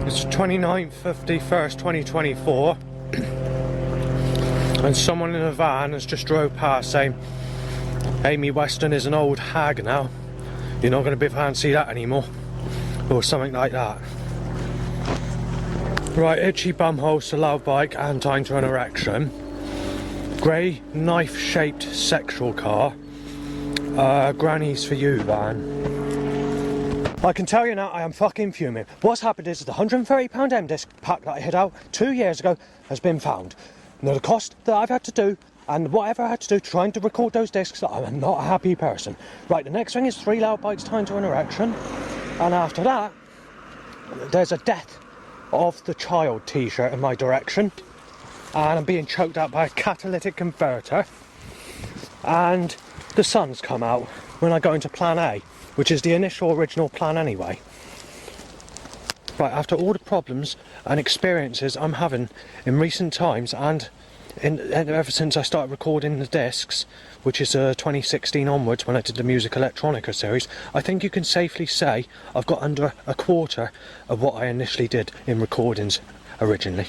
It's 29th of the 1st, 2024, and someone in a van has just drove past saying, Amy Weston is an old hag now, you're not going to be fancy that anymore, or something like that. Right, itchy bumhole, Slough bike and time to an erection. Grey knife-shaped sexual car. Granny's for you van. I can tell you now, I am fucking fuming. What's happened is the £130 M-Disc pack that I hid out 2 years ago has been found. Now the cost that I've had to do, and whatever I had to do trying to record those discs, I'm not a happy person. Right, the next thing is 3 Loud Bikes time to an erection. And after that, there's a death of the child t-shirt in my direction. And I'm being choked out by a catalytic converter. And the sun's come out when I go into plan A, which is the initial original plan anyway. Right, after all the problems and experiences I'm having in recent times and ever since I started recording the discs, which is 2016 onwards when I did the Music Electronica series, I think you can safely say I've got under a quarter of what I initially did in recordings originally.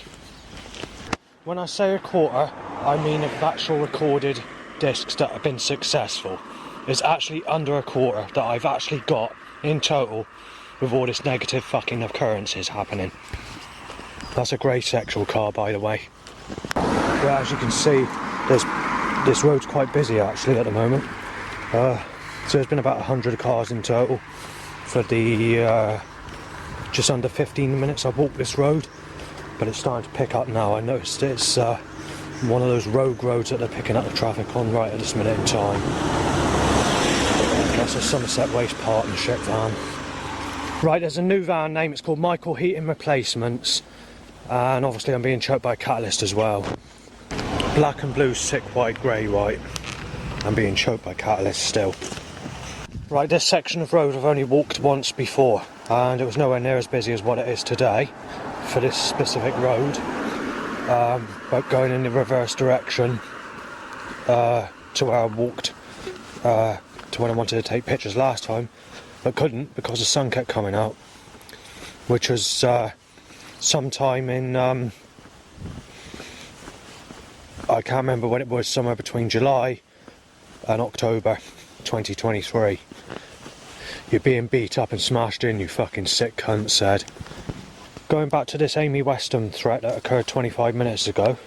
When I say a quarter, I mean of actual recorded discs that have been successful. It's actually under a quarter that I've actually got in total with all this negative fucking occurrences happening. That's a grey sexual car, by the way. Well, as you can see, this road's quite busy actually at the moment. So there's been about 100 cars in total for the just under 15 minutes I've walked this road. But it's starting to pick up now. I noticed it's one of those rogue roads that they're picking up the traffic on right at this minute in time. That's a Somerset Waste Partnership van. Right, there's a new van name, it's called Michael Heating Replacements. And obviously I'm being choked by Catalyst as well. Black and blue, sick white, grey white. I'm being choked by Catalyst still. Right, this section of road I've only walked once before. And it was nowhere near as busy as what it is today for this specific road. But going in the reverse direction to where I walked to when I wanted to take pictures last time, but couldn't because the sun kept coming out, which was sometime in I can't remember when it was, somewhere between July and October 2023. You're being beat up and smashed in, you fucking sick cunt said. Going back to this Amy Weston threat that occurred 25 minutes ago,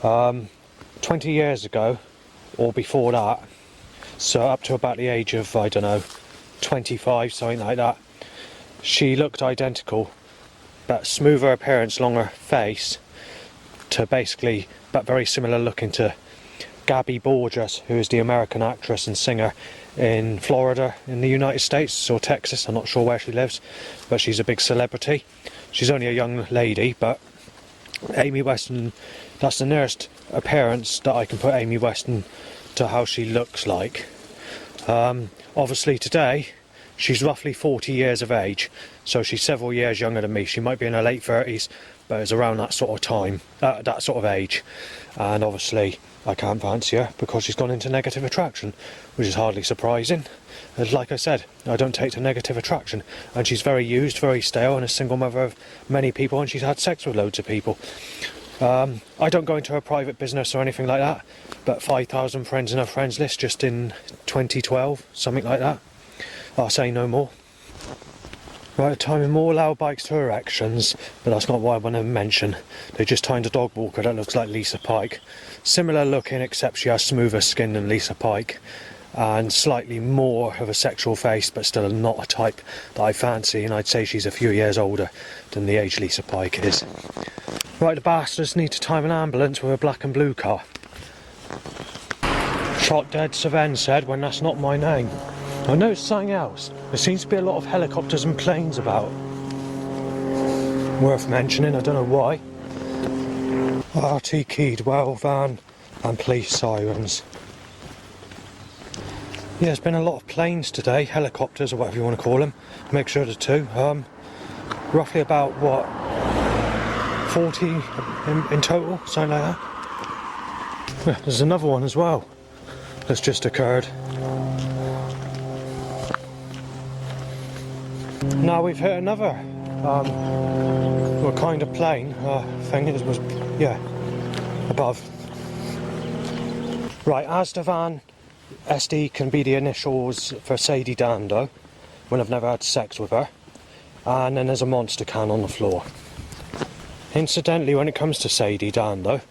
20 years ago, or before that, so up to about the age of, I don't know, 25, something like that, she looked identical, but smoother appearance, longer face, to basically, but very similar looking to Gabby Borges, who is the American actress and singer in Florida in the United States, or Texas, I'm not sure where she lives, but she's a big celebrity. She's only a young lady, but Amy Weston, that's the nearest appearance that I can put Amy Weston to how she looks like. Obviously today she's roughly 40 years of age, so she's several years younger than me. She might be in her late 30s, but it's around that sort of time, that sort of age, and obviously I can't fancy her because she's gone into negative attraction, which is hardly surprising. And like I said, I don't take to negative attraction, and she's very used, very stale, and a single mother of many people, and she's had sex with loads of people. I don't go into her private business or anything like that, but 5,000 friends in her friends list just in 2012, something like that. I'll say no more. Right, timing more Loud Bikes to erections, but that's not what I want to mention. They just timed a dog walker that looks like Lisa Pike. Similar looking, except she has smoother skin than Lisa Pike, and slightly more of a sexual face, but still not a type that I fancy, and I'd say she's a few years older than the age Lisa Pike is. Right, the bastards need to time an ambulance with a black and blue car. Shot dead, Saven said, when that's not my name. I noticed something else. There seems to be a lot of helicopters and planes about. Worth mentioning, I don't know why. RT Keedwell van and police sirens. Yeah, there's been a lot of planes today, helicopters or whatever you want to call them. Make sure the two. Roughly about what, 40 in total, something like that. Yeah, there's another one as well that's just occurred. Now we've hit another were kind of plain. Thing it was, yeah, above. Right, Asdavan SD can be the initials for Sadie Dando, when I've never had sex with her. And then there's a monster can on the floor. Incidentally, when it comes to Sadie Dando,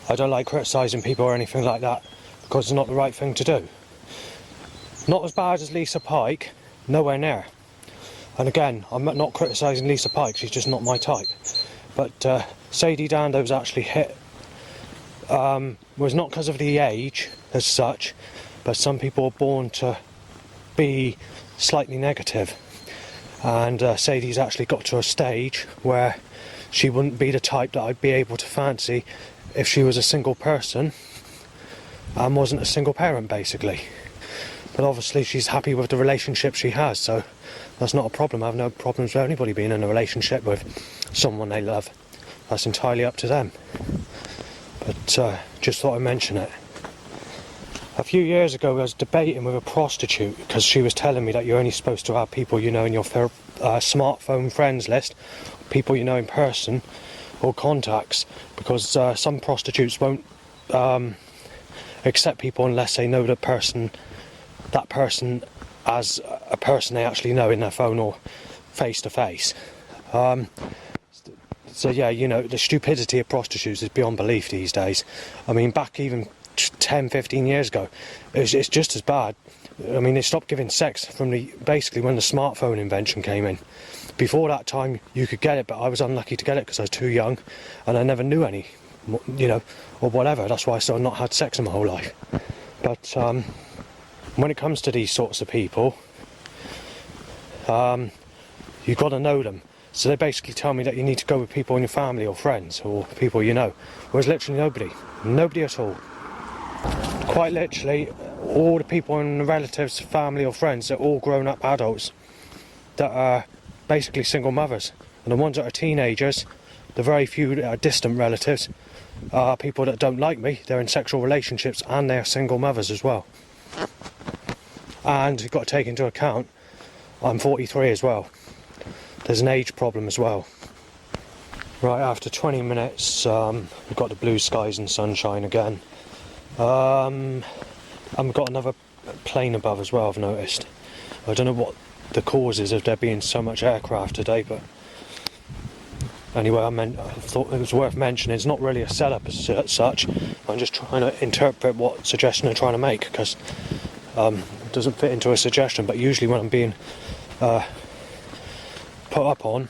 I don't like criticising people or anything like that, because it's not the right thing to do. Not as bad as Lisa Pike, nowhere near. And again, I'm not criticising Lisa Pike, she's just not my type. But Sadie Dando's actually hit, was not because of the age as such, but some people are born to be slightly negative. And Sadie's actually got to a stage where she wouldn't be the type that I'd be able to fancy if she was a single person and wasn't a single parent, basically. But obviously she's happy with the relationship she has, so that's not a problem. I have no problems with anybody being in a relationship with someone they love. That's entirely up to them. But just thought I'd mention it. A few years ago I was debating with a prostitute because she was telling me that you're only supposed to have people you know in your smartphone friends list, people you know in person, or contacts, because some prostitutes won't accept people unless they know that person as a person they actually know in their phone or face to face. So yeah, you know, the stupidity of prostitutes is beyond belief these days. I mean, back even 10, 15 years ago, it's just as bad. I mean, they stopped giving sex from basically when the smartphone invention came in. Before that time, you could get it, but I was unlucky to get it because I was too young, and I never knew any, you know, or whatever. That's why I still have not had sex in my whole life. But when it comes to these sorts of people, you've got to know them. So they basically tell me that you need to go with people in your family or friends or people you know. Whereas literally nobody at all. Quite literally, all the people in the relatives, family or friends, they're all grown up adults that are basically single mothers. And the ones that are teenagers, the very few that are distant relatives, are people that don't like me. They're in sexual relationships and they're single mothers as well. And you've got to take into account, I'm 43 as well. There's an age problem as well. Right, after 20 minutes, we've got the blue skies and sunshine again. And we've got another plane above as well, I've noticed. I don't know what the cause is of there being so much aircraft today, but anyway, I thought it was worth mentioning. It's not really a setup as such. I'm just trying to interpret what suggestion I'm trying to make, because it doesn't fit into a suggestion, but usually when I'm being put up on,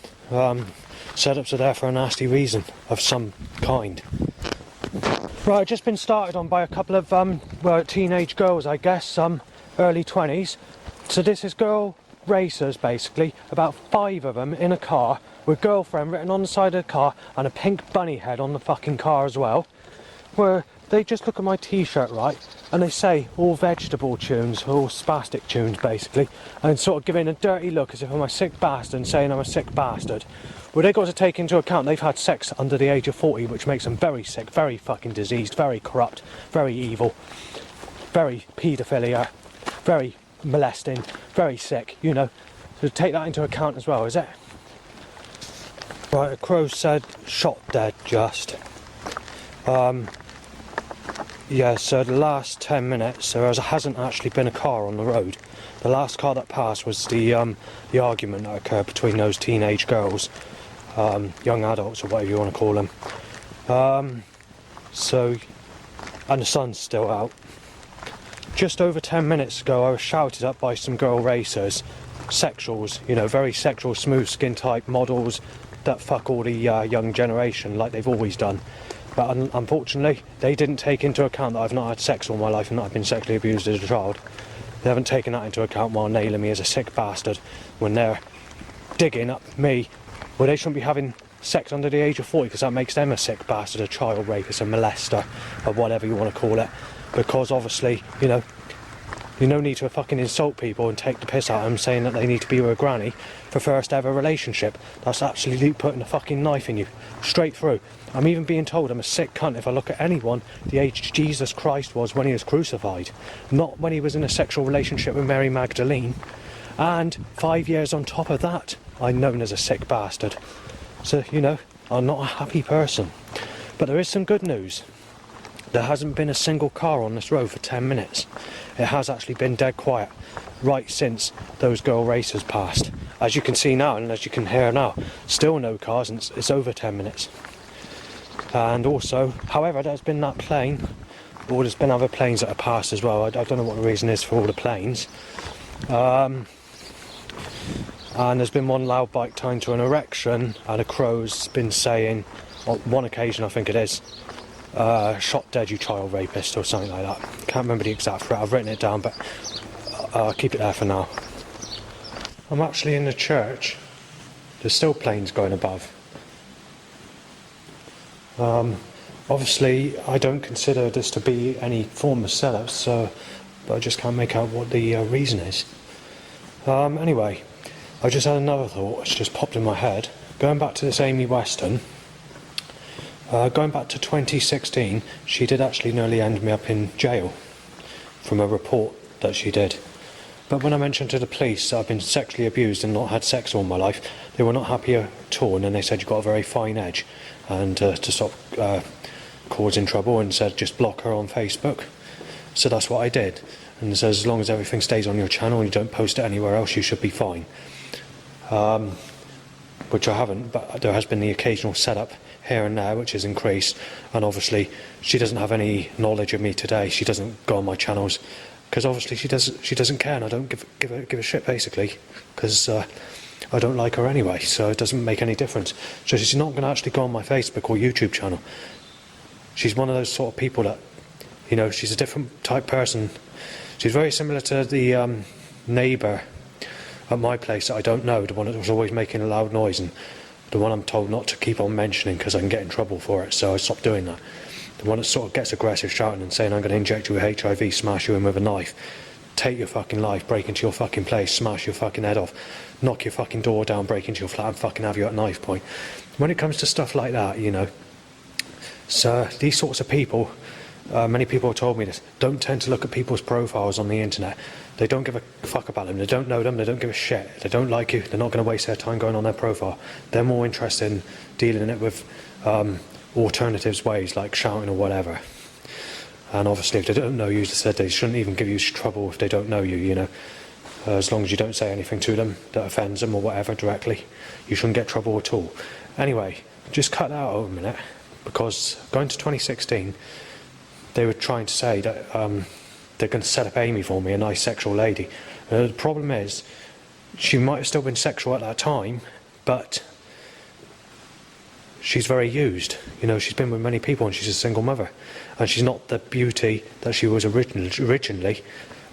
setups are there for a nasty reason of some kind. Right, I've just been started on by a couple of teenage girls, I guess, early 20s. So this is girl racers, basically, about 5 of them in a car with girlfriend written on the side of the car and a pink bunny head on the fucking car as well, where they just look at my t-shirt, right, and they say all vegetable tunes, all spastic tunes basically, and sort of giving a dirty look as if I'm a sick bastard and saying I'm a sick bastard. Well, they've got to take into account they've had sex under the age of 40, which makes them very sick, very fucking diseased, very corrupt, very evil, very paedophilia, very molesting, very sick, you know. So take that into account as well, is it? Right, a crow said shot dead just. Yeah, so the last 10 minutes there hasn't actually been a car on the road. The last car that passed was the argument that occurred between those teenage girls, young adults or whatever you want to call them. And the sun's still out. Just over 10 minutes ago I was shouted at by some girl racers, sexuals, you know, very sexual, smooth skin type models that fuck all the young generation like they've always done. But unfortunately, they didn't take into account that I've not had sex all my life and that I've been sexually abused as a child. They haven't taken that into account while nailing me as a sick bastard when they're digging up me. Well, they shouldn't be having sex under the age of 40 because that makes them a sick bastard, a child rapist, a molester, or whatever you want to call it. Because obviously, you know, you no need to fucking insult people and take the piss out of them saying that they need to be with a granny for first ever relationship. That's absolutely putting a fucking knife in you, straight through. I'm even being told I'm a sick cunt if I look at anyone the age Jesus Christ was when he was crucified, not when he was in a sexual relationship with Mary Magdalene. And 5 years on top of that, I'm known as a sick bastard. So, you know, I'm not a happy person. But there is some good news. There hasn't been a single car on this road for 10 minutes. It has actually been dead quiet right since those girl racers passed. As you can see now, and as you can hear now, still no cars, and it's over 10 minutes. And also, however, there's been that plane, or there's been other planes that have passed as well. I don't know what the reason is for all the planes. And there's been one loud bike tied to an erection, and a crow's been saying, on one occasion I think it is, shot dead you child rapist or something like that. Can't remember the exact threat, I've written it down, but I'll keep it there for now. I'm actually in the church. There's still planes going above. Obviously I don't consider this to be any form of setup, so but I just can't make out what the reason is. Anyway, I just had another thought, it's just popped in my head. Going back to this Amy Weston, going back to 2016, she did actually nearly end me up in jail from a report that she did. But when I mentioned to the police that I've been sexually abused and not had sex all my life, they were not happy at all, and then they said you've got a very fine edge, and to stop causing trouble, and said just block her on Facebook. So that's what I did, and it says as long as everything stays on your channel and you don't post it anywhere else, you should be fine. Which I haven't, but there has been the occasional setup here and there which has increased, and obviously she doesn't have any knowledge of me today. She doesn't go on my channels because obviously she doesn't care, and I don't give a shit basically, because I don't like her anyway, so it doesn't make any difference. So she's not going to actually go on my Facebook or YouTube channel. She's one of those sort of people that, you know, she's a different type person. She's very similar to the neighbour at my place that I don't know, the one that was always making a loud noise, and the one I'm told not to keep on mentioning because I can get in trouble for it, so I stopped doing that. The one that sort of gets aggressive, shouting and saying I'm going to inject you with HIV, smash you in with a knife, take your fucking life, break into your fucking place, smash your fucking head off, knock your fucking door down, break into your flat and fucking have you at knife point. When it comes to stuff like that, you know, so these sorts of people, many people have told me this, don't tend to look at people's profiles on the internet. They don't give a fuck about them, they don't know them, they don't give a shit, they don't like you, they're not going to waste their time going on their profile. They're more interested in dealing in it with alternatives ways, like shouting or whatever. And obviously if they don't know you, as I said, they shouldn't even give you trouble if they don't know you, you know. As long as you don't say anything to them that offends them or whatever directly, you shouldn't get trouble at all. Anyway, just cut that out a minute, because going to 2016, they were trying to say that they're going to set up Amy for me, a nice sexual lady. The problem is, she might have still been sexual at that time, but she's very used. You know, she's been with many people and she's a single mother. And she's not the beauty that she was originally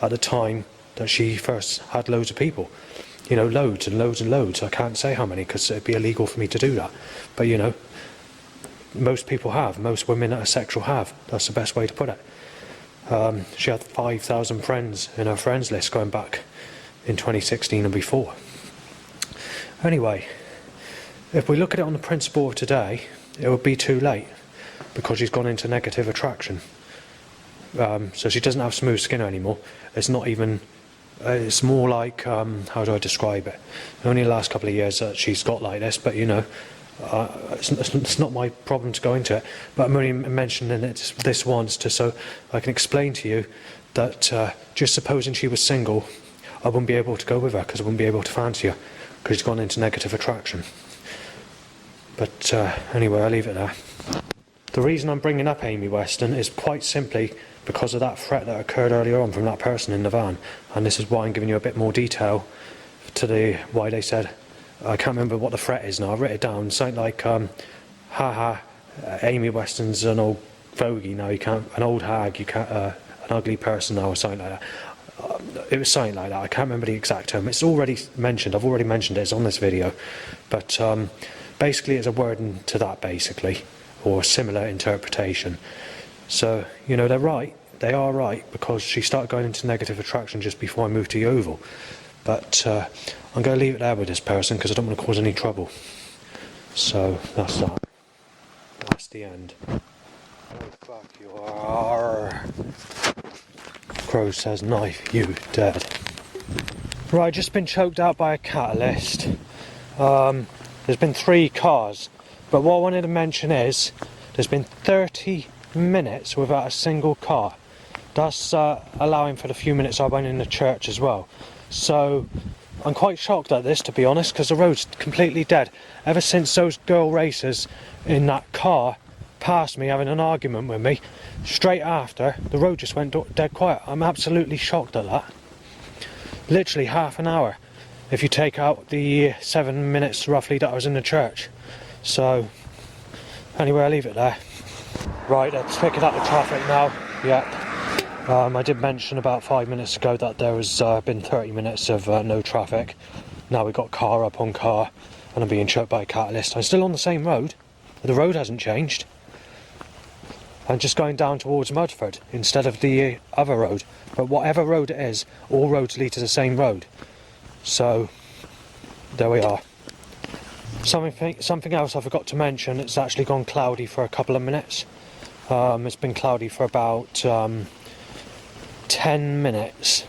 at the time that she first had loads of people. You know, loads and loads and loads. I can't say how many because it'd be illegal for me to do that. But, you know, most people have. Most women that are sexual have. That's the best way to put it. She had 5,000 friends in her friends list going back in 2016 and before. Anyway, if we look at it on the principle of today, it would be too late because she's gone into negative attraction. So she doesn't have smooth skin anymore. It's not even, it's more like, how do I describe it? Only the last couple of years that she's got like this, but you know, it's not my problem to go into it, but I'm only mentioning it this once so I can explain to you that just supposing she was single, I wouldn't be able to go with her because I wouldn't be able to fancy her because she's gone into negative attraction. But anyway, I'll leave it there. The reason I'm bringing up Amy Weston is quite simply because of that threat that occurred earlier on from that person in the van, and this is why I'm giving you a bit more detail to why they said, I can't remember what the threat is now, I've written it down, something like, haha, Amy Weston's an old fogey now, you can't, an old hag, you can't, an ugly person now, or something like that. It was something like that, I can't remember the exact term, it's already mentioned, I've already mentioned it, it's on this video, but basically it's a wording to that basically, or a similar interpretation. So, you know, they're right, they are right, because she started going into negative attraction just before I moved to Yeovil. But I'm going to leave it there with this person because I don't want to cause any trouble. So that's that. That's the end. Oh fuck you are. Crow says knife you dead. Right, just been choked out by a catalyst. there's been 3 cars. But what I wanted to mention is, there's been 30 minutes without a single car. That's allowing for the few minutes I went in the church as well. So I'm quite shocked at this, to be honest, because the road's completely dead. Ever since those girl racers in that car passed me having an argument with me, straight after, the road just went dead quiet. I'm absolutely shocked at that. Literally half an hour, if you take out the 7 minutes roughly that I was in the church. So, anyway, I'll leave it there. Right, let's pick it up the traffic now. Yep. I did mention about 5 minutes ago that there has been 30 minutes of no traffic. Now we've got car up on car, and I'm being choked by a catalyst. I'm still on the same road. The road hasn't changed. I'm just going down towards Mudford instead of the other road. But whatever road it is, all roads lead to the same road. So, there we are. Something else I forgot to mention, it's actually gone cloudy for a couple of minutes. It's been cloudy for about 10 minutes.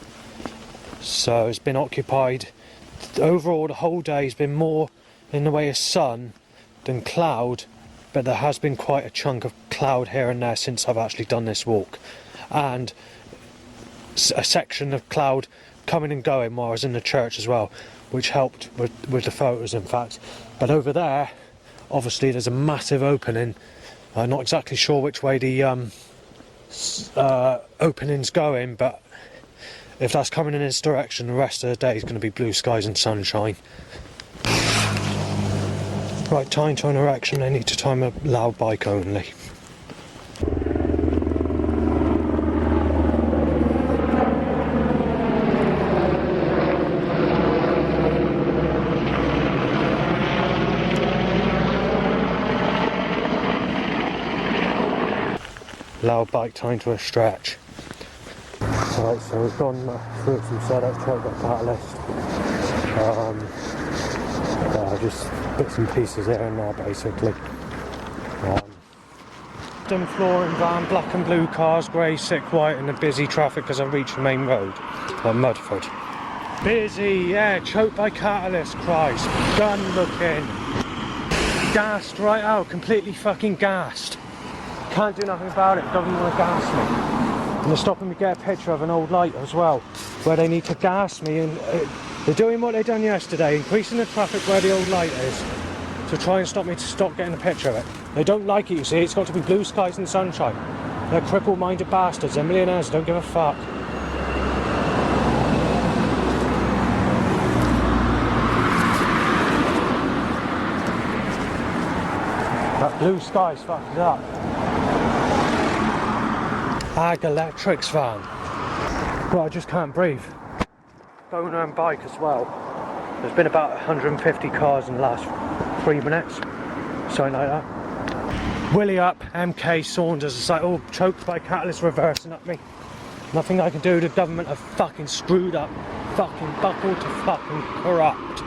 So it's been occupied. Overall, the whole day has been more in the way of sun than cloud, but there has been quite a chunk of cloud here and there since I've actually done this walk. And a section of cloud coming and going while I was in the church as well, which helped with the photos, in fact. But over there, obviously there's a massive opening. I'm not exactly sure which way the opening's going, but if that's coming in this direction, the rest of the day is going to be blue skies and sunshine. Right, time to an erection. I need to time a loud bike only. Loud bike time to a stretch. Right, so we've gone through some setups, tried that catalyst. Just bits and pieces here and there, basically. Done flooring van, black and blue cars, grey, sick, white, and the busy traffic because I've reached the main road at Mudford. Busy, yeah, choked by catalyst, Christ. Gun looking. Gassed right out, completely fucking gassed. Can't do nothing about it, don't even want to gas me. And they're stopping me to get a picture of an old light as well, where they need to gas me, and they're doing what they done yesterday, increasing the traffic where the old light is, to try and stop me to stop getting a picture of it. They don't like it, you see, it's got to be blue skies and sunshine. They're cripple-minded bastards, they're millionaires, don't give a fuck. That blue sky's fucked it up. Ag Electrics van. Well, I just can't breathe. Owner and bike as well. There's been about 150 cars in the last 3 minutes. Something like that. Willie up, MK Saunders. It's like all choked by catalyst reversing at me. Nothing I can do. The government have fucking screwed up. Fucking buckled to fucking corrupt.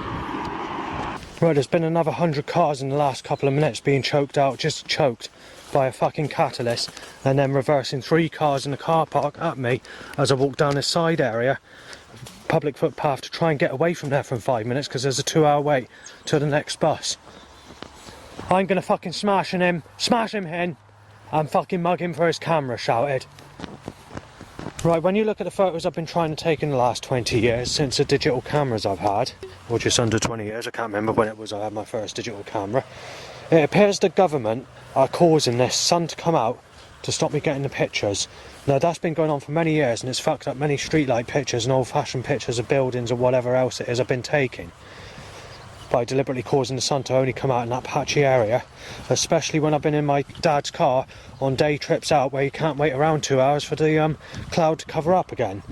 Right, there's been another 100 cars in the last couple of minutes being choked out, just choked by a fucking catalyst, and then reversing 3 cars in the car park at me as I walk down this side area, public footpath, to try and get away from there for 5 minutes because there's a 2-hour wait to the next bus. I'm gonna fucking smash him in, and fucking mug him for his camera, shouted. Right, when you look at the photos I've been trying to take in the last 20 years, since the digital cameras I've had, or just under 20 years, I can't remember when it was I had my first digital camera, it appears the government are causing this sun to come out to stop me getting the pictures. Now that's been going on for many years, and it's fucked up many streetlight pictures and old-fashioned pictures of buildings or whatever else it is I've been taking, by deliberately causing the sun to only come out in that patchy area, especially when I've been in my dad's car on day trips out where you can't wait around 2 hours for the cloud to cover up again,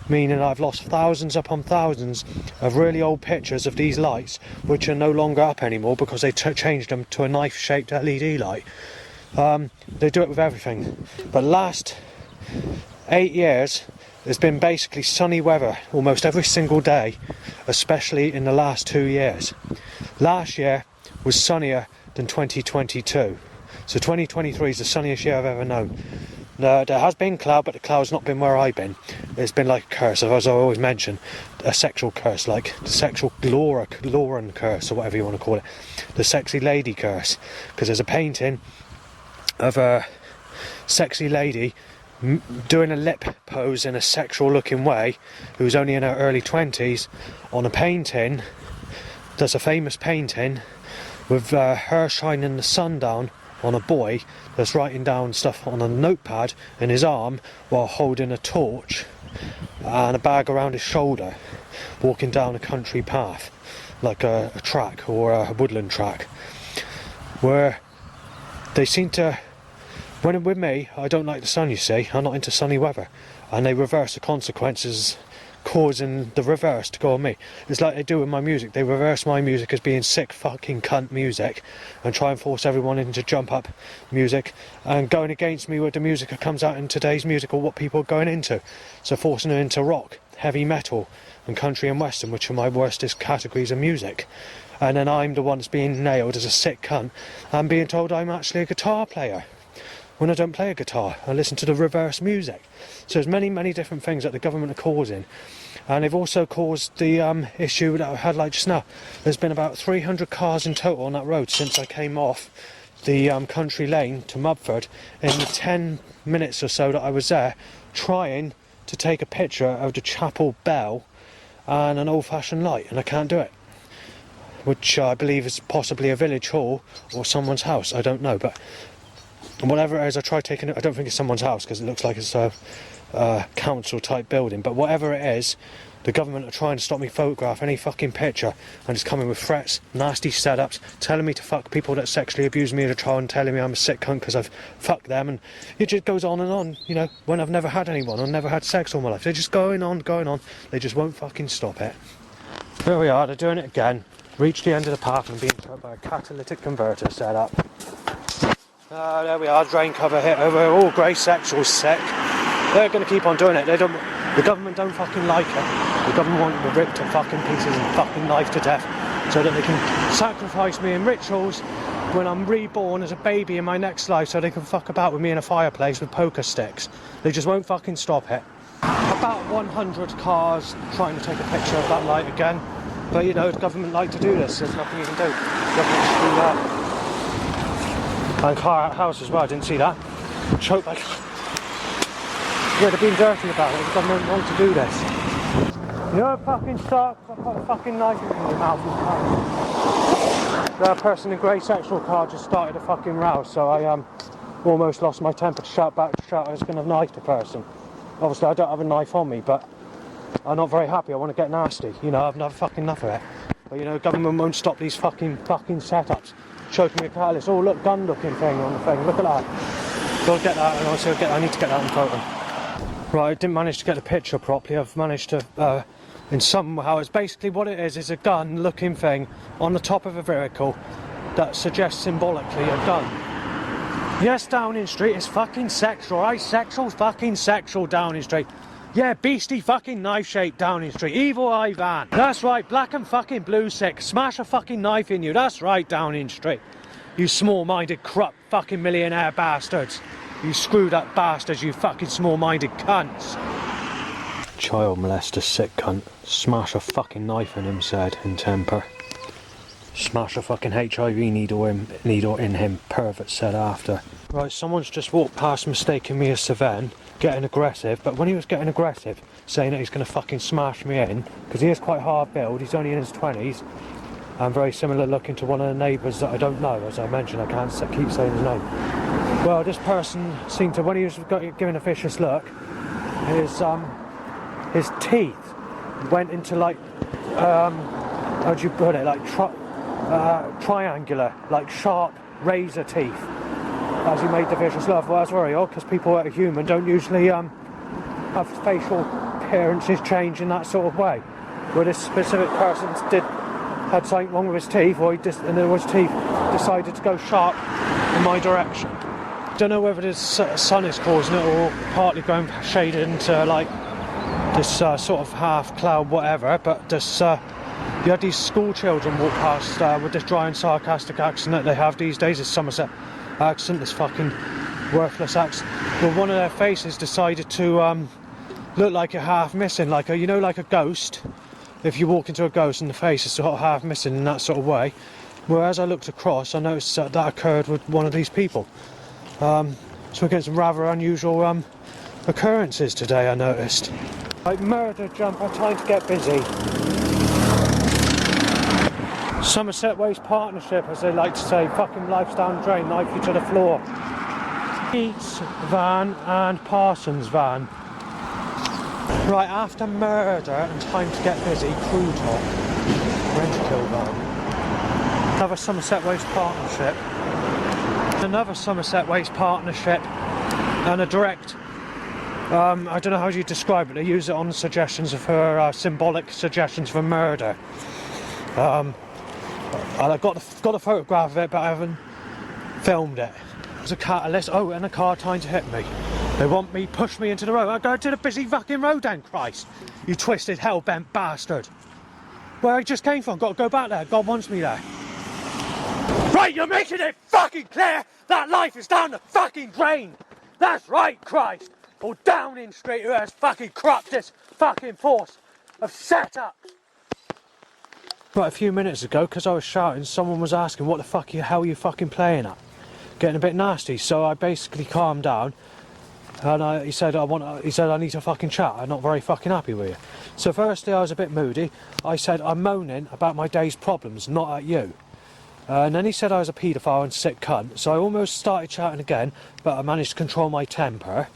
meaning I've lost thousands upon thousands of really old pictures of these lights, which are no longer up anymore because they changed them to a knife-shaped LED light. They do it with everything, but last 8 years there's been basically sunny weather almost every single day, especially in the last 2 years. Last year was sunnier than 2022, so 2023 is the sunniest year I've ever known. No, there has been cloud, but the cloud's not been where I've been. It's been like a curse, as I always mention, a sexual curse, like the sexual Lauren curse, or whatever you want to call it, the sexy lady curse. Because there's a painting of a sexy lady doing a lip pose in a sexual looking way, who's only in her early 20s, on a painting. There's a famous painting with her shining the sun down on a boy that's writing down stuff on a notepad in his arm while holding a torch and a bag around his shoulder, walking down a country path, like a track or a woodland track, where they seem to, when with me, I don't like the sun, you see, I'm not into sunny weather, and they reverse the consequences, causing the reverse to go on me. It's like they do with my music. They reverse my music as being sick fucking cunt music and try and force everyone into jump up music and going against me with the music that comes out in today's music or what people are going into. So forcing them into rock, heavy metal and country and western, which are my worstest categories of music. And then I'm the one that's being nailed as a sick cunt and being told I'm actually a guitar player when I don't play a guitar. I listen to the reverse music. So there's many different things that the government are causing, and they've also caused the issue that I had like just now. There's been about 300 cars in total on that road since I came off the country lane to Mudford in the 10 minutes or so that I was there, trying to take a picture of the chapel bell and an old-fashioned light, and I can't do it, which I believe is possibly a village hall or someone's house, I don't know, but whatever it is, I try taking it. I don't think it's someone's house because it looks like it's a council type building, but whatever it is, the government are trying to stop me photograph any fucking picture, and it's coming with threats, nasty setups, telling me to fuck people that sexually abuse me at a trial and telling me I'm a sick cunt because I've fucked them, and it just goes on and on, you know, when I've never had anyone, I've never had sex all my life. They're just going on, they just won't fucking stop it. Here we are, they're doing it again. Reached the end of the path and being turned by a catalytic converter setup. There we are, drain cover hit over, all grey sexual sick. They're going to keep on doing it. The government don't fucking like it. The government want me ripped to fucking pieces and fucking knifed to death so that they can sacrifice me in rituals when I'm reborn as a baby in my next life, so they can fuck about with me in a fireplace with poker sticks. They just won't fucking stop it. About 100 cars trying to take a picture of that light again, but you know, the government like to do this. There's nothing you can do. The government should do that. And car house as well, I didn't see that. Choked like... Yeah, they're being dirty about it. The government wants to do this. You know, fucking stop. I put a fucking knife in your mouth. That person in grey sexual car just started a fucking row, so I almost lost my temper to shout back, I was going to knife the person. Obviously, I don't have a knife on me, but I'm not very happy. I want to get nasty. You know, I've never fucking enough of it. But you know, government won't stop these fucking setups. Choking me a catalyst. Oh look, gun looking thing on the thing, look at that. Go get that, and also I need to get that in photo. Right, I didn't manage to get the picture properly. I've managed to, in somehow, it's basically what it is a gun looking thing on the top of a vehicle that suggests symbolically a gun. Yes, Downing Street is fucking sexual, right? Fucking sexual Downing Street. Yeah, beastie fucking knife-shaped Downing Street. Evil Ivan. That's right, black and fucking blue sick. Smash a fucking knife in you. That's right, Downing Street. You small-minded, corrupt fucking millionaire bastards. You screwed up bastards, you fucking small-minded cunts. Child molester, sick cunt. Smash a fucking knife in him, said, in temper. Smash a fucking HIV needle in him, pervert said after. Right, someone's just walked past mistaking me as Savan, getting aggressive, but when he was getting aggressive, saying that he's going to fucking smash me in, because he is quite hard built, he's only in his 20s, and very similar looking to one of the neighbours that I don't know, as I mentioned, I can't keep saying his name. Well, this person seemed to, when he was giving a vicious look, his teeth went into like, how'd you put it, like triangular, like sharp razor teeth, as he made the vicious look. Well, that's very odd, because people that are human don't usually have facial appearances change in that sort of way. Well, this specific person had something wrong with his teeth, or and there was teeth decided to go sharp in my direction. Don't know whether this sun is causing it or partly going shaded into like this sort of half cloud whatever, but this you had these school children walk past with this dry and sarcastic accent that they have these days, this Somerset accent, this fucking worthless accent. well, one of their faces decided to look like a half missing, like a, you know, like a ghost. If you walk into a ghost and the face is sort of half missing in that sort of way. Whereas I looked across, I noticed that occurred with one of these people. So we're getting some rather unusual occurrences today, I noticed. Like murder jumper, time to get busy. Somerset Waste Partnership, as they like to say, fucking life's down drain, knife you to the floor. Keats van and Parsons van. Right, after murder and time to get busy, crew talk. Rentokil van. Another Somerset Waste Partnership. Another Somerset Waste Partnership. And a direct, I don't know how you describe it, they use it on suggestions of her, symbolic suggestions for murder. And I've got a photograph of it, but I haven't filmed it. There's a catalyst, oh, and a car trying to hit me. They want me, push me into the road. I go to the busy fucking road then, Christ. You twisted, hell-bent bastard. Where I just came from, got to go back there. God wants me there. Right, you're making it fucking clear that life is down the fucking drain. That's right, Christ. Or down in straight who has fucking corrupt this fucking force of setup. Right, a few minutes ago, because I was shouting, someone was asking what the fuck hell are you fucking playing at? Getting a bit nasty, so I basically calmed down. And he said I need to fucking chat, I'm not very fucking happy with you. So firstly I was a bit moody. I said I'm moaning about my day's problems, not at you. And then he said I was a paedophile and sick cunt, so I almost started shouting again, but I managed to control my temper.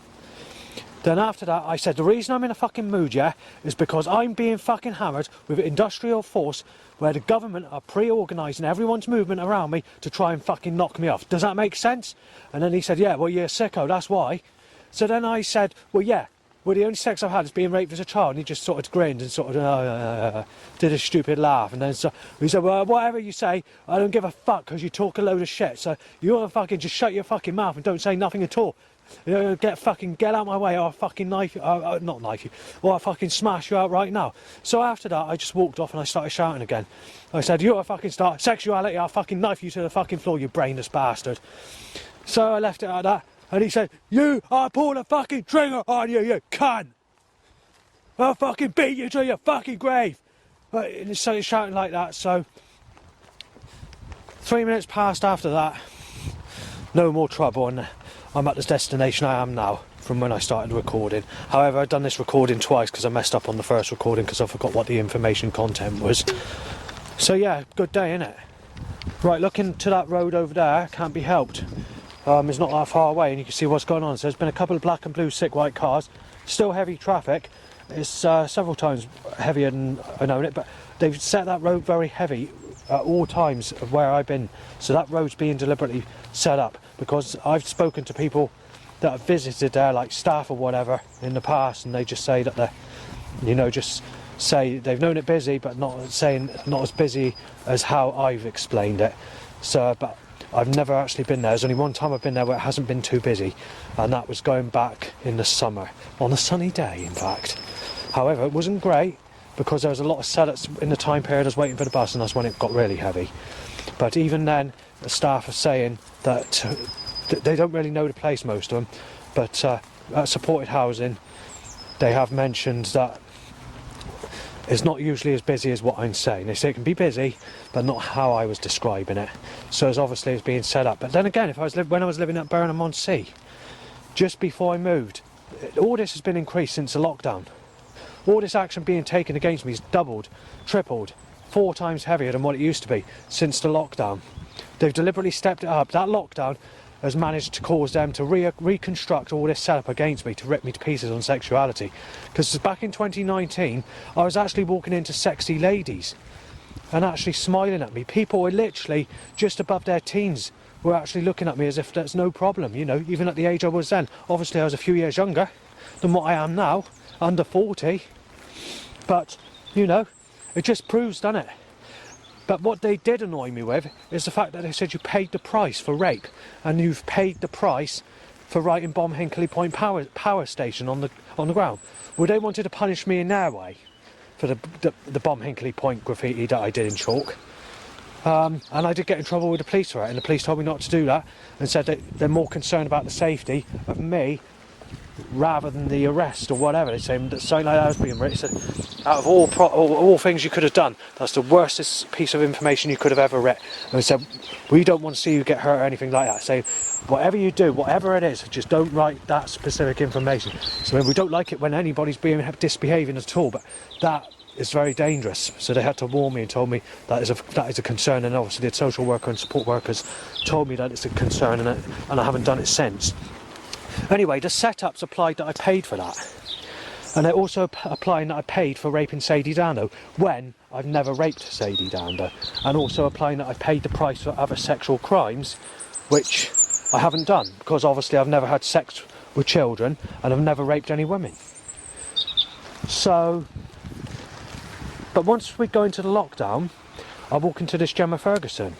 Then after that I said the reason I'm in a fucking mood, yeah, is because I'm being fucking hammered with industrial force where the government are pre-organising everyone's movement around me to try and fucking knock me off. Does that make sense? And then he said, yeah, well you're a sicko, that's why. So then I said, well yeah, well the only sex I've had is being raped as a child, and he just sort of grinned and sort of did a stupid laugh, and then so he said, well whatever you say, I don't give a fuck because you talk a load of shit, so you want to fucking just shut your fucking mouth and don't say nothing at all. You know, get out my way or I'll fucking knife you, not knife you, or I'll fucking smash you out right now. So after that I just walked off and I started shouting again. I said, you're a fucking start sexuality, I'll fucking knife you to the fucking floor, you brainless bastard. So I left it at that. And he said, you are pulling a fucking trigger on you, you cunt! I'll fucking beat you to your fucking grave! And he started shouting like that, so 3 minutes passed after that. No more trouble, and I'm at the destination I am now from when I started recording. However, I've done this recording twice because I messed up on the first recording because I forgot what the information content was. So yeah, good day, innit? Right, looking to that road over there, can't be helped. It's not that far away and you can see what's going on. So there's been a couple of black and blue sick white cars, still heavy traffic. It's several times heavier than I know it, but they've set that road very heavy at all times of where I've been. So that road's being deliberately set up because I've spoken to people that have visited there, like staff or whatever, in the past, and they just say that they're, you know, just say they've known it busy, but not as busy as how I've explained it. So, but I've never actually been there. There's only one time I've been there where it hasn't been too busy, and that was going back in the summer, on a sunny day in fact. However, it wasn't great because there was a lot of setups in the time period I was waiting for the bus, and that's when it got really heavy. But even then, the staff are saying that they don't really know the place, most of them, but at supported housing they have mentioned that it's not usually as busy as what I'm saying. They say it can be busy, but not how I was describing it. So it's obviously it's being set up. But then again, when I was living at Burnham-on-Sea, just before I moved, all this has been increased since the lockdown. All this action being taken against me is doubled, tripled, 4 times heavier than what it used to be since the lockdown. They've deliberately stepped it up. That lockdown has managed to cause them to reconstruct all this setup against me, to rip me to pieces on sexuality. Because back in 2019, I was actually walking into sexy ladies and actually smiling at me. People were literally just above their teens, were actually looking at me as if that's no problem, you know, even at the age I was then. Obviously I was a few years younger than what I am now, under 40, but, you know, it just proves, doesn't it? But what they did annoy me with is the fact that they said you paid the price for rape, and you've paid the price for writing Bomb Hinkley Point power station on the ground. Well, they wanted to punish me in their way for the Bomb Hinkley Point graffiti that I did in chalk. And I did get in trouble with the police for it, and the police told me not to do that and said that they're more concerned about the safety of me rather than the arrest or whatever. They say that something like that was being written. Said, out of all things you could have done, that's the worstest piece of information you could have ever read. And they said, we don't want to see you get hurt or anything like that. So whatever you do, whatever it is, just don't write that specific information. So we don't like it when anybody's being misbehaving at all, but that is very dangerous. So they had to warn me and told me that is a concern, and obviously the social worker and support workers told me that it's a concern, and I haven't done it since. Anyway, the setups applied that I paid for that, and they're also applying that I paid for raping Sadie Dando when I've never raped Sadie Dando, and also applying that I paid the price for other sexual crimes, which I haven't done, because obviously I've never had sex with children and I've never raped any women. So, but once we go into the lockdown, I walk into this Gemma Ferguson,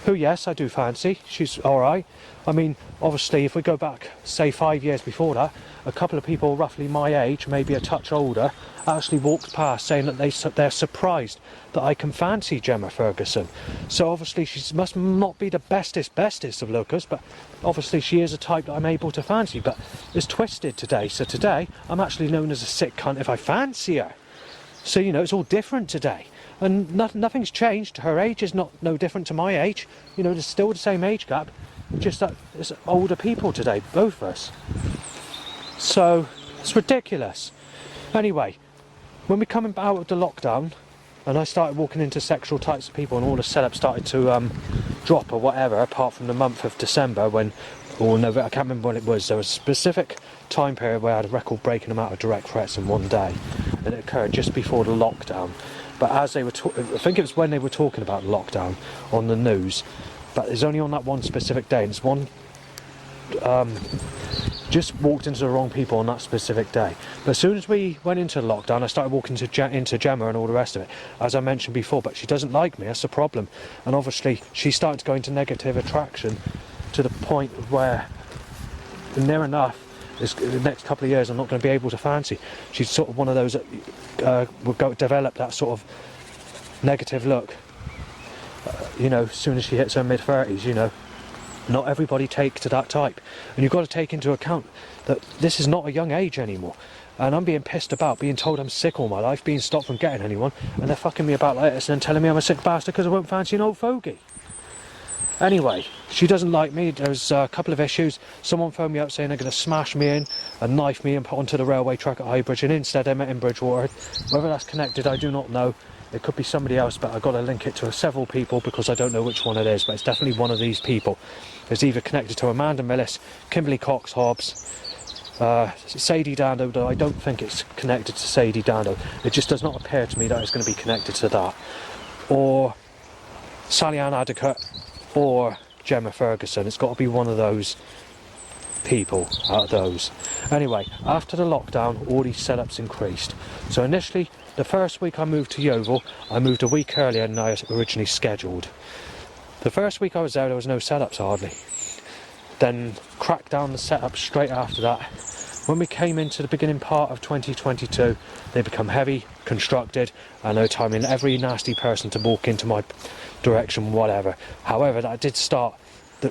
who, yes, I do fancy. She's alright. I mean, obviously, if we go back, say 5 years before that, a couple of people roughly my age, maybe a touch older, actually walked past saying that they're surprised that I can fancy Gemma Ferguson. So obviously she must not be the bestest of lookers, but obviously she is a type that I'm able to fancy. But it's twisted today, so today I'm actually known as a sick cunt if I fancy her. So, you know, it's all different today. And nothing's changed. Her age is no different to my age. You know, there's still the same age gap. Just that it's older people today, both of us. So, it's ridiculous. Anyway, when we come out of the lockdown, and I started walking into sexual types of people, and all the setup started to drop or whatever, apart from the month of December when, or no, I can't remember when it was. There was a specific time period where I had a record-breaking amount of direct threats in one day, and it occurred just before the lockdown. But as they were, I think it was when they were talking about lockdown on the news, but it's only on that one specific day, and it's one, just walked into the wrong people on that specific day. But as soon as we went into the lockdown, I started walking into Gemma and all the rest of it, as I mentioned before, but she doesn't like me, that's the problem. And obviously, she started to go into negative attraction to the point where, near enough, the next couple of years I'm not going to be able to fancy. She's sort of one of those that will develop that sort of negative look, you know, as soon as she hits her mid-30s, you know. Not everybody take to that type, and you've got to take into account that this is not a young age anymore, and I'm being pissed about being told I'm sick all my life, being stopped from getting anyone, and they're fucking me about like this and then telling me I'm a sick bastard because I won't fancy an old fogey. Anyway, she doesn't like me. There's a couple of issues. Someone phoned me up saying they're going to smash me in and knife me and put onto the railway track at Highbridge, and instead they met in Bridgewater. Whether that's connected, I do not know. It could be somebody else, but I've got to link it to several people because I don't know which one it is, but it's definitely one of these people. It's either connected to Amanda Millis, Kimberly Cox Hobbs, Sadie Dando, though I don't think it's connected to Sadie Dando. It just does not appear to me that it's going to be connected to that. Or Sally Ann Adicott, or Gemma Ferguson. It's got to be one of those people out of those. Anyway, after the lockdown, all these setups increased. So initially, the first week I moved to Yeovil, I moved a week earlier than I originally scheduled. The first week I was there was no setups hardly. Then cracked down the setups straight after that. When we came into the beginning part of 2022, they become heavy, constructed, and no time in every nasty person to walk into my direction, whatever. However, that did start,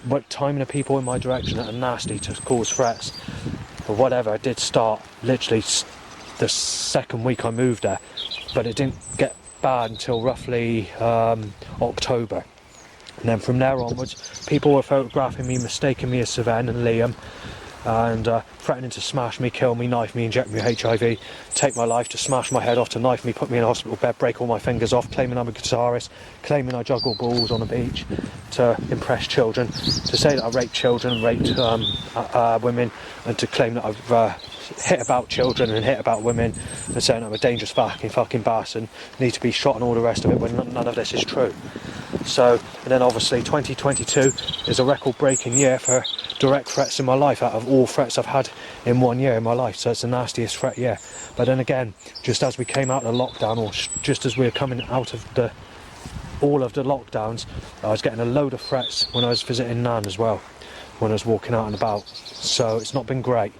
what timing the people in my direction that are nasty to cause threats, or whatever, it did start literally the second week I moved there, but it didn't get bad until roughly October. And then from there onwards, people were photographing me, mistaking me as Savannah and Liam, and threatening to smash me, kill me, knife me, inject me with HIV, take my life, to smash my head off, to knife me, put me in a hospital bed, break all my fingers off, claiming I'm a guitarist, claiming I juggle balls on the beach to impress children, to say that I raped children, raped women, and to claim that I've hit about children and hit about women, and saying I'm a dangerous fucking bastard, need to be shot and all the rest of it, when none of this is true. So, and then obviously 2022 is a record-breaking year for direct threats in my life, out of all threats I've had in 1 year in my life, so it's the nastiest threat year. But then again, just as we came out of lockdown, or just as we were coming out of all of the lockdowns, I was getting a load of threats when I was visiting Nan as well, when I was walking out and about, so it's not been great.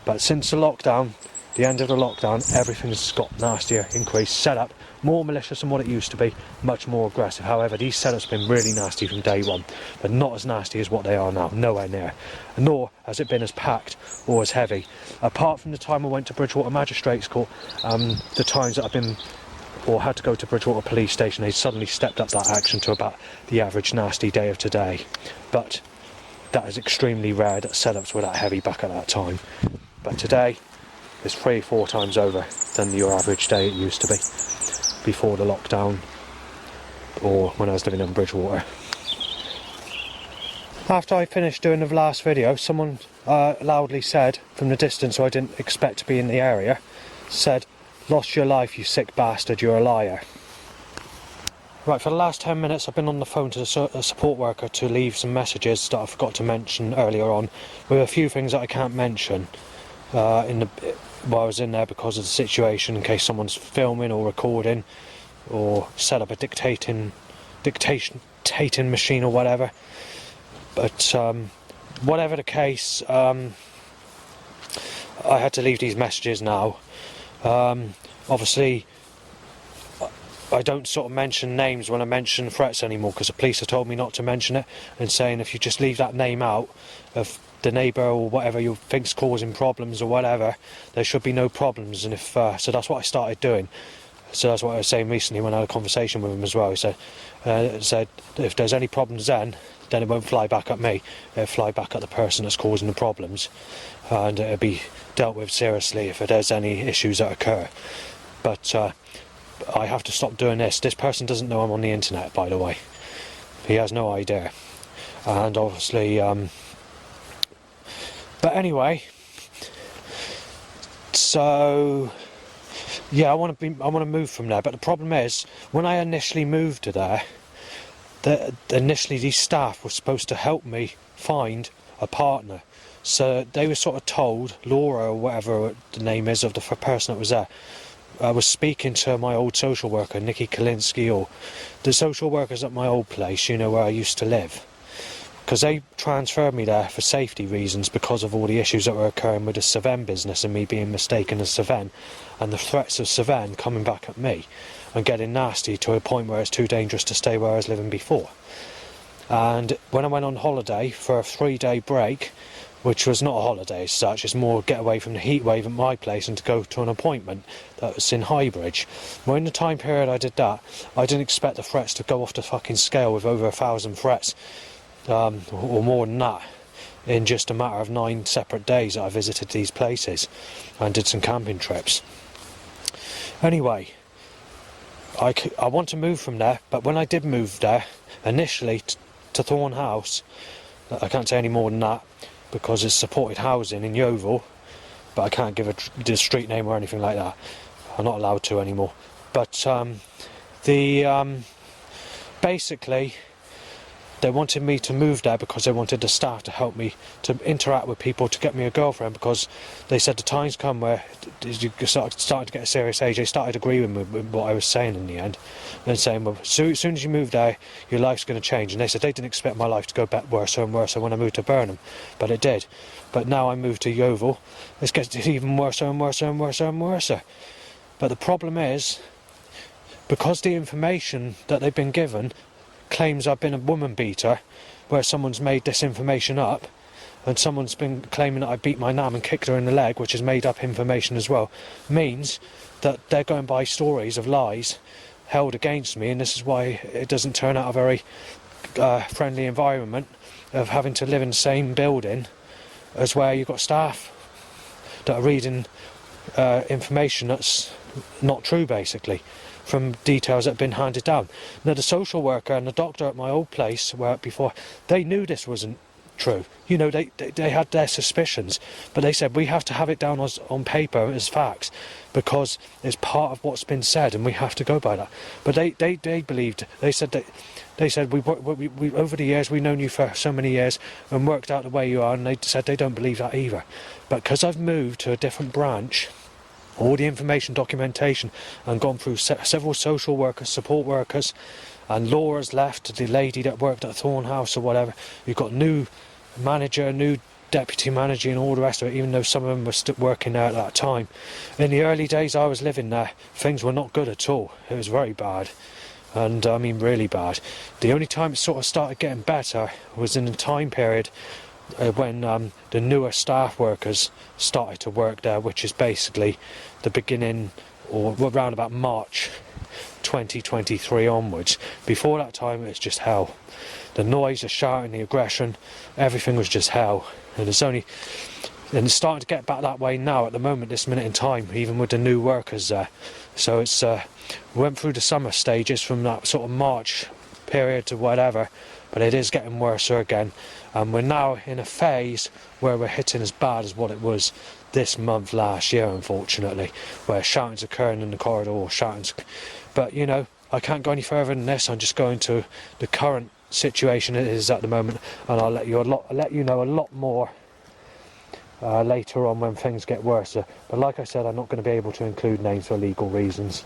But since the lockdown, the end of the lockdown, everything's got nastier, increased, set up, more malicious than what it used to be, much more aggressive. However, these setups have been really nasty from day one, but not as nasty as what they are now, nowhere near. Nor has it been as packed or as heavy. Apart from the time I went to Bridgewater Magistrates Court, the times that I've been or had to go to Bridgewater Police Station, they suddenly stepped up that action to about the average nasty day of today. But that is extremely rare that setups were that heavy back at that time. But today, it's 3-4 times over than your average day it used to be before the lockdown or when I was living in Bridgewater. After I finished doing the last video, someone loudly said from the distance, who I didn't expect to be in the area, said, "Lost your life, you sick bastard, you're a liar." Right, for the last 10 minutes I've been on the phone to a support worker to leave some messages that I forgot to mention earlier on, with a few things that I can't mention while I was in there because of the situation, in case someone's filming or recording or set up a dictating machine or whatever. But whatever the case, I had to leave these messages now. Obviously I don't sort of mention names when I mention threats anymore, because the police have told me not to mention it, and saying if you just leave that name out of the neighbour or whatever you think's causing problems or whatever, there should be no problems. And if so that's what I started doing. So that's what I was saying recently when I had a conversation with him as well. He said if there's any problems then it won't fly back at me, it'll fly back at the person that's causing the problems, and it'll be dealt with seriously if there's any issues that occur. But I have to stop doing this. This person doesn't know I'm on the internet, by the way. He has no idea. And obviously but anyway, so yeah, I want to move from there. But the problem is, when I initially moved to there, initially these staff were supposed to help me find a partner. So they were sort of told, Laura or whatever the name is of the person that was there, I was speaking to my old social worker, Nikki Kalinsky, or the social workers at my old place, you know, where I used to live. Because they transferred me there for safety reasons, because of all the issues that were occurring with the Seven business and me being mistaken as Seven, and the threats of Seven coming back at me and getting nasty to a point where it's too dangerous to stay where I was living before. And when I went on holiday for a 3-day break, which was not a holiday as such, it's more get away from the heat wave at my place and to go to an appointment that was in Highbridge. Well, in the time period I did that, I didn't expect the threats to go off the fucking scale with over 1,000 threats, or more than that, in just a matter of 9 separate days that I visited these places and did some camping trips. Anyway, I want to move from there, but when I did move there, initially to Thorn House, I can't say any more than that, because it's supported housing in Yeovil, but I can't give the street name or anything like that. I'm not allowed to anymore. But basically, they wanted me to move there because they wanted the staff to help me to interact with people, to get me a girlfriend, because they said the time's come where you started to get a serious age. They started agreeing with what I was saying in the end, and saying, well, as soon as you move there, your life's going to change. And they said they didn't expect my life to go back worse and worse when I moved to Burnham, but it did. But now I moved to Yeovil, it gets even worse and worse and worse and worse. But the problem is, because the information that they've been given claims I've been a woman beater, where someone's made this information up, and someone's been claiming that I beat my nan and kicked her in the leg, which is made up information as well, means that they're going by stories of lies held against me, and this is why it doesn't turn out a very friendly environment of having to live in the same building as where you've got staff that are reading information that's not true, basically, from details that have been handed down. Now, the social worker and the doctor at my old place, where before, they knew this wasn't true. You know, they had their suspicions, but they said we have to have it down on paper as facts, because it's part of what's been said, and we have to go by that. But they believed. They said we over the years we've known you for so many years and worked out the way you are, and they said they don't believe that either. But because I've moved to a different branch, all the information documentation, and gone through several social workers, support workers, and Laura's left, the lady that worked at Thorn House or whatever. You've got new manager, new deputy manager and all the rest of it, even though some of them were still working there at that time. In the early days I was living there, things were not good at all. It was very bad, and I mean really bad. The only time it sort of started getting better was in the time period when the newer staff workers started to work there, which is basically the beginning, or around about March 2023 onwards. Before that time it was just hell. The noise, the shouting, the aggression, everything was just hell. And it's starting to get back that way now at the moment, this minute in time, even with the new workers there. So it's we went through the summer stages from that sort of March period to whatever, but it is getting worse again. And we're now in a phase where we're hitting as bad as what it was this month last year, unfortunately, where shouting's occurring in the corridor, shoutings. But you know, I can't go any further than this. I'm just going to the current situation it is at the moment, and I'll let you know a lot more later on when things get worse. But like I said, I'm not going to be able to include names for legal reasons.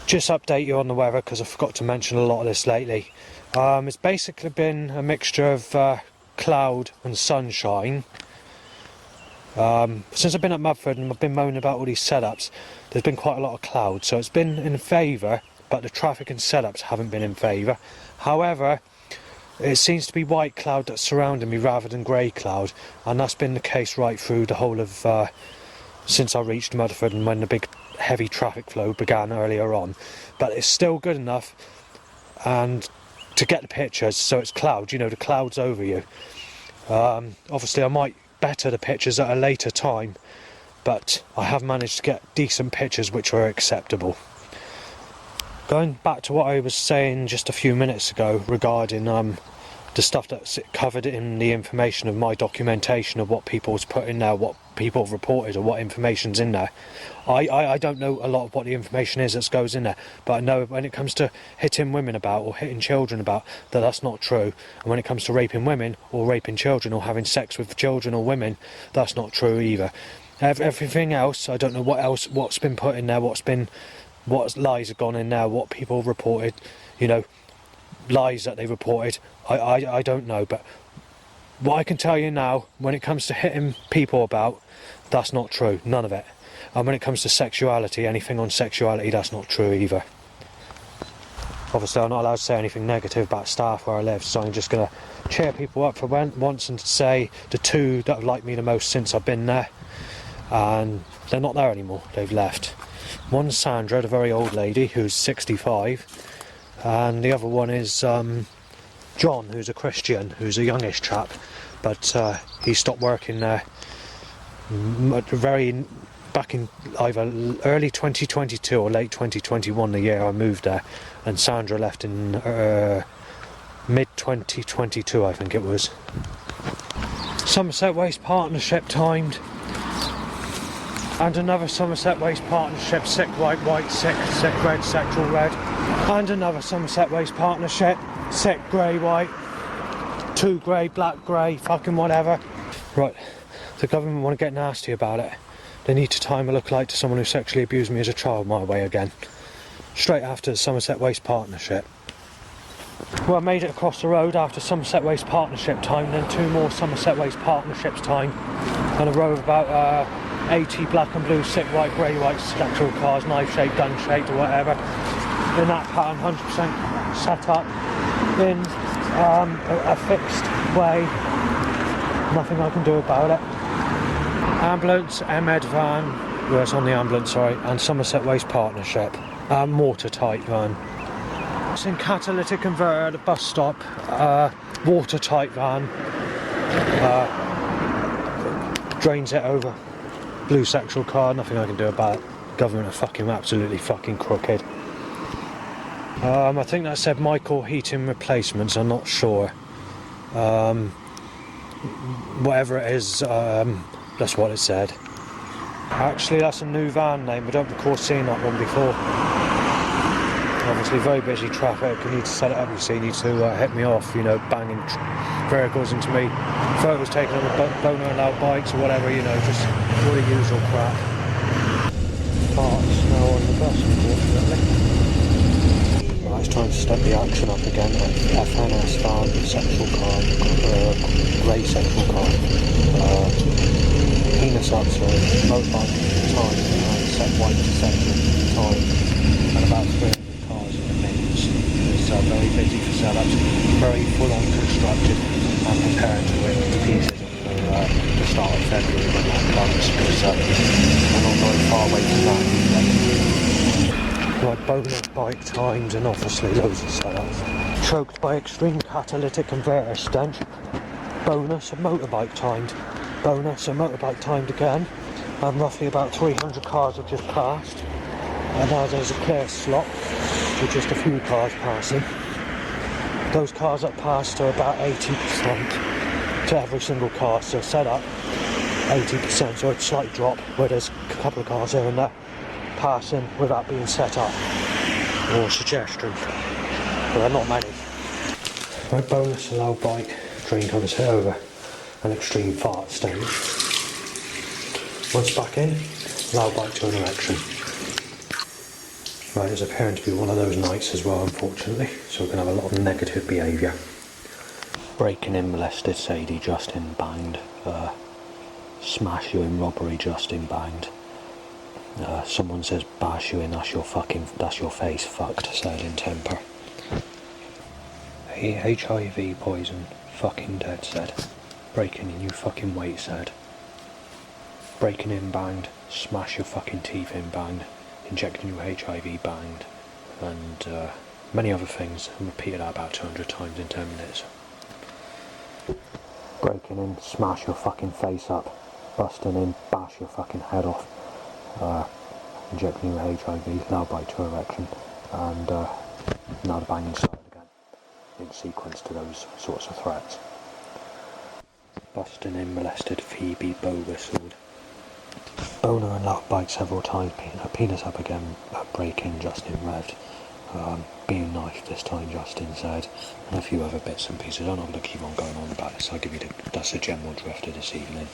Just update you on the weather, because I forgot to mention a lot of this lately. It's basically been a mixture of cloud and sunshine. Since I've been at Mudford and I've been moaning about all these setups, there's been quite a lot of cloud, so it's been in favour, but the traffic and setups haven't been in favour. However, it seems to be white cloud that's surrounding me rather than grey cloud, and that's been the case right through the whole of since I reached Mudford and when the big heavy traffic flow began earlier on. But it's still good enough and to get the pictures, so it's cloud, you know, the cloud's over you. Obviously I might better the pictures at a later time, but I have managed to get decent pictures which are acceptable. Going back to what I was saying just a few minutes ago regarding the stuff that's covered in the information of my documentation of what people's put in there, what people have reported, or what information's in there. I don't know a lot of what the information is that goes in there, but I know when it comes to hitting women about or hitting children about, that's not true. And when it comes to raping women or raping children or having sex with children or women, that's not true either. Everything else, I don't know what's been put in there, what lies have gone in there, what people have reported, you know, lies that they reported. I don't know, but what I can tell you now, when it comes to hitting people about, that's not true, none of it. And when it comes to sexuality, anything on sexuality, that's not true either. Obviously I'm not allowed to say anything negative about staff where I live, so I'm just going to cheer people up for once and say the two that have liked me the most since I've been there, and they're not there anymore, they've left. One's Sandra, the very old lady who's 65, and the other one is John, who's a Christian, who's a youngish chap, but he stopped working there back in either early 2022 or late 2021, the year I moved there, and Sandra left in mid 2022, I think it was. Somerset Waste Partnership timed, and another Somerset Waste Partnership, sick white white, sick red, sexual red, and another Somerset Waste Partnership, sick grey white, 2 grey, black grey, fucking whatever. Right, the government want to get nasty about it. They need to time a lookalike to someone who sexually abused me as a child my way again. Straight after the Somerset Waste Partnership. Well, I made it across the road after Somerset Waste Partnership time, then 2 more Somerset Waste Partnerships time, and a row of about 80 black and blue, sick white, grey white sexual cars, knife shaped, gun shaped or whatever, in that pattern, 100% set up in a fixed way. Nothing I can do about it. Ambulance, MED van, well, it's on the ambulance, sorry, and Somerset Waste Partnership, watertight van. It's in catalytic converter at the bus stop, watertight van, drains it over, blue sexual car, nothing I can do about it. Government are fucking absolutely fucking crooked. I think that said Michael Heating Replacements, I'm not sure. Whatever it is, that's what it said. Actually, that's a new van name. I don't recall seeing that one before. Obviously, very busy traffic. You need to set it up. You see, you need to hit me off. You know, banging vehicles into me. Photos taken on the boner and out bikes or whatever. You know, just all the usual crap. Parts now on the bus, unfortunately. Right, it's time to step the action up again. FNS van, sexual car, grey sexual car. cards, so motorbike time and set white to central time, and about 300 cars in the mix. It's very busy for setups, very full on constructed and preparing to rip to pieces for the start of February when that comes, because we're not very far away from that either. Like bonus bike times and obviously loads of setups. Choked by extreme catalytic converter stench. Bonus and motorbike timed. Bonus and motorbike timed again. And roughly about 300 cars have just passed. And now there's a clear slot with just a few cars passing. Those cars that passed are about 80% to every single car, so set up 80%, so it's a slight drop where there's a couple of cars here and there passing without being set up or suggestion, but there are not many. My bonus loud bike train comes here over an extreme fart stage. Once back in, loud bike to an erection. Right, it's appearing to be one of those nights as well, unfortunately, so we're going to have a lot of negative behaviour. Breaking in, molested Sadie, Justin banged. Smash you in, robbery, Justin banged. Someone says bash you in, that's your face fucked, said in temper. HIV poison, fucking dead, said. Breaking in, you fucking wait, said. Breaking in, banged. Smash your fucking teeth in, banged. Injecting you HIV, banged. And many other things. I repeated that about 200 times in 10 minutes. Breaking in, smash your fucking face up. Busting in, bash your fucking head off. Injecting you with HIV, loud bite to erection. And now the banging started again. In sequence to those sorts of threats. Busting in, molested Phoebe, Bo whistled. Boner and loud bite several times, penis up again, break-in, Justin revved. Being knifed this time, Justin said, and a few other bits and pieces. I'm not going to keep on going on about this, that's the general drift of this evening.